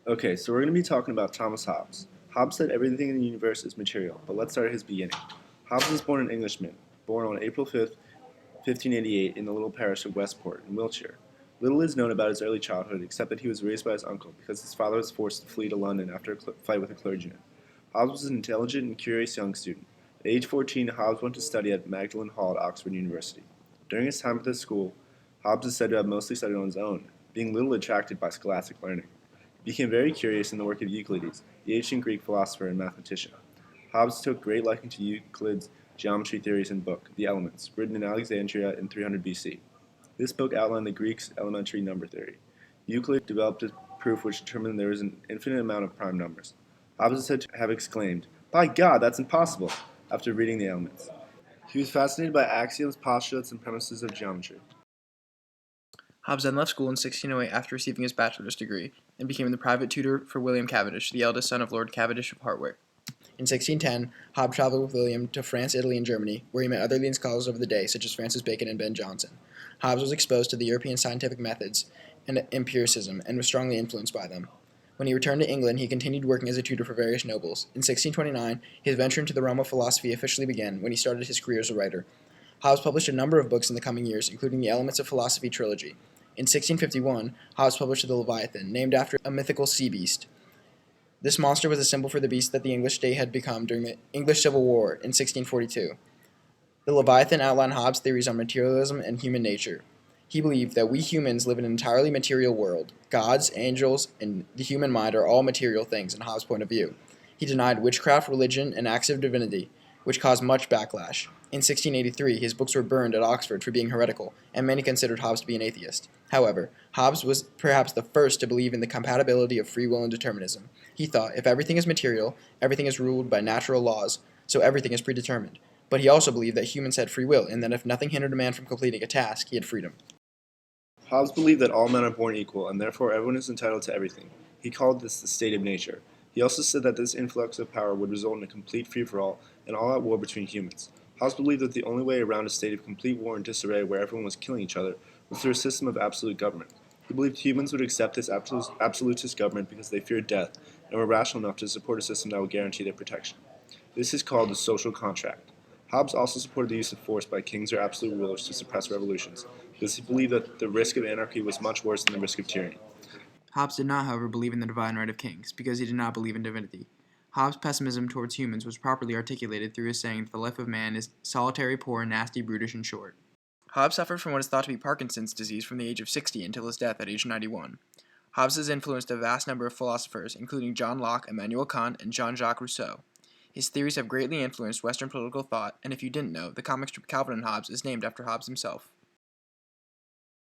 Okay, so we're going to be talking about Thomas Hobbes. Hobbes said everything in the universe is material, but let's start at his beginning. Hobbes was born an Englishman, born on April 5th, 1588, in the little parish of Westport, in Wiltshire. Little is known about his early childhood, except that he was raised by his uncle because his father was forced to flee to London after a fight with a clergyman. Hobbes was an intelligent and curious young student. At age 14, Hobbes went to study at Magdalen Hall at Oxford University. During his time at this school, Hobbes is said to have mostly studied on his own, being little attracted by scholastic learning. He became very curious in the work of Euclides, the ancient Greek philosopher and mathematician. Hobbes took great liking to Euclid's geometry theories and book, The Elements, written in Alexandria in 300 BC. This book outlined the Greeks' elementary number theory. Euclid developed a proof which determined there was an infinite amount of prime numbers. Hobbes is said to have exclaimed, "By God, that's impossible!" after reading The Elements. He was fascinated by axioms, postulates, and premises of geometry. Hobbes then left school in 1608 after receiving his bachelor's degree, and became the private tutor for William Cavendish, the eldest son of Lord Cavendish of Hartwick. In 1610, Hobbes traveled with William to France, Italy, and Germany, where he met other leading scholars of the day, such as Francis Bacon and Ben Jonson. Hobbes was exposed to the European scientific methods and empiricism, and was strongly influenced by them. When he returned to England, he continued working as a tutor for various nobles. In 1629, his venture into the realm of philosophy officially began when he started his career as a writer. Hobbes published a number of books in the coming years, including the Elements of Philosophy trilogy. In 1651, Hobbes published the Leviathan, named after a mythical sea beast. This monster was a symbol for the beast that the English state had become during the English Civil War in 1642. The Leviathan outlined Hobbes' theories on materialism and human nature. He believed that we humans live in an entirely material world. Gods, angels, and the human mind are all material things in Hobbes' point of view. He denied witchcraft, religion, and acts of divinity, which caused much backlash. In 1683, his books were burned at Oxford for being heretical, and many considered Hobbes to be an atheist. However, Hobbes was perhaps the first to believe in the compatibility of free will and determinism. He thought, if everything is material, everything is ruled by natural laws, so everything is predetermined. But he also believed that humans had free will, and that if nothing hindered a man from completing a task, he had freedom. Hobbes believed that all men are born equal, and therefore everyone is entitled to everything. He called this the state of nature. He also said that this influx of power would result in a complete free-for-all and all-out war between humans. Hobbes believed that the only way around a state of complete war and disarray where everyone was killing each other was through a system of absolute government. He believed humans would accept this absolutist government because they feared death and were rational enough to support a system that would guarantee their protection. This is called the social contract. Hobbes also supported the use of force by kings or absolute rulers to suppress revolutions, because he believed that the risk of anarchy was much worse than the risk of tyranny. Hobbes did not, however, believe in the divine right of kings, because he did not believe in divinity. Hobbes' pessimism towards humans was properly articulated through his saying that the life of man is solitary, poor, nasty, brutish, and short. Hobbes suffered from what is thought to be Parkinson's disease from the age of 60 until his death at age 91. Hobbes has influenced a vast number of philosophers, including John Locke, Immanuel Kant, and Jean-Jacques Rousseau. His theories have greatly influenced Western political thought, and if you didn't know, the comic strip Calvin and Hobbes is named after Hobbes himself.